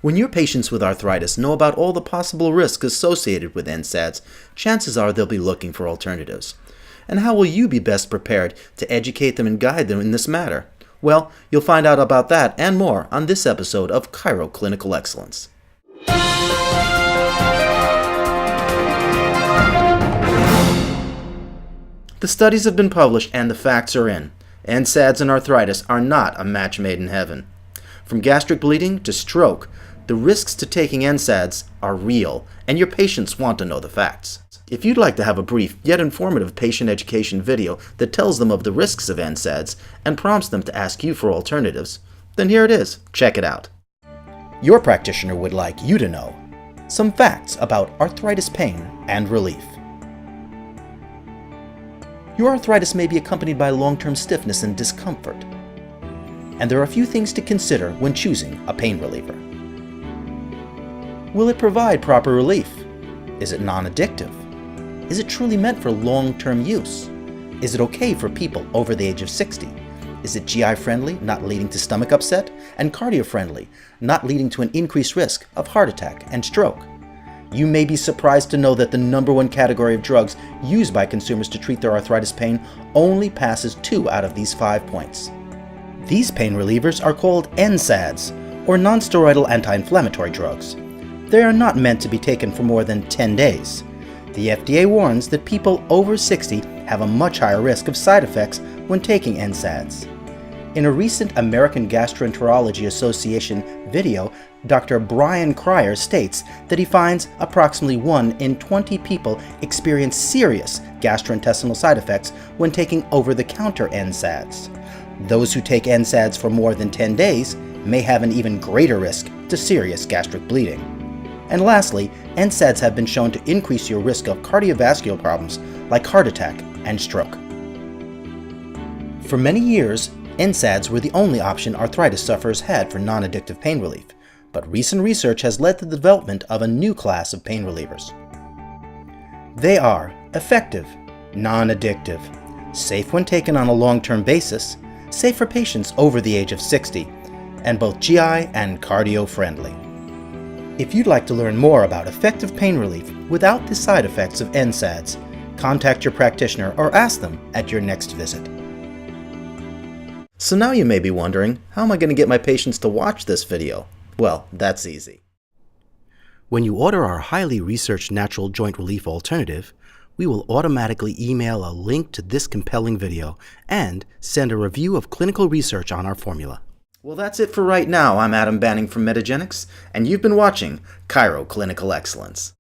When your patients with arthritis know about all the possible risks associated with NSAIDs, chances are they'll be looking for alternatives. And how will you be best prepared to educate them and guide them in this matter? Well, you'll find out about that and more on this episode of Chiro Clinical Excellence. The studies have been published and the facts are in. NSAIDs and arthritis are not a match made in heaven. From gastric bleeding to stroke, the risks to taking NSAIDs are real, and your patients want to know the facts. If you'd like to have a brief yet informative patient education video that tells them of the risks of NSAIDs and prompts them to ask you for alternatives, then here it is. Check it out. Your practitioner would like you to know some facts about arthritis pain and relief. Your arthritis may be accompanied by long-term stiffness and discomfort, and there are a few things to consider when choosing a pain reliever. Will it provide proper relief? Is it non-addictive? Is it truly meant for long-term use? Is it okay for people over the age of 60? Is it GI-friendly, not leading to stomach upset? And cardio-friendly, not leading to an increased risk of heart attack and stroke? You may be surprised to know that the #1 category of drugs used by consumers to treat their arthritis pain only passes 2 out of these 5 points. These pain relievers are called NSAIDs, or non-steroidal anti-inflammatory drugs. They are not meant to be taken for more than 10 days. The FDA warns that people over 60 have a much higher risk of side effects when taking NSAIDs. In a recent American Gastroenterology Association video, Dr. Brian Cryer states that he finds approximately 1 in 20 people experience serious gastrointestinal side effects when taking over-the-counter NSAIDs. Those who take NSAIDs for more than 10 days may have an even greater risk to serious gastric bleeding. And lastly, NSAIDs have been shown to increase your risk of cardiovascular problems like heart attack and stroke. For many years, NSAIDs were the only option arthritis sufferers had for non-addictive pain relief, but recent research has led to the development of a new class of pain relievers. They are effective, non-addictive, safe when taken on a long-term basis, safe for patients over the age of 60, and both GI and cardio-friendly. If you'd like to learn more about effective pain relief without the side effects of NSAIDs, contact your practitioner or ask them at your next visit. So now you may be wondering, how am I going to get my patients to watch this video? Well, that's easy. When you order our highly researched natural joint relief alternative, we will automatically email a link to this compelling video and send a review of clinical research on our formula. Well, that's it for right now. I'm Adam Banning from Metagenics, and you've been watching Chiro Clinical Excellence.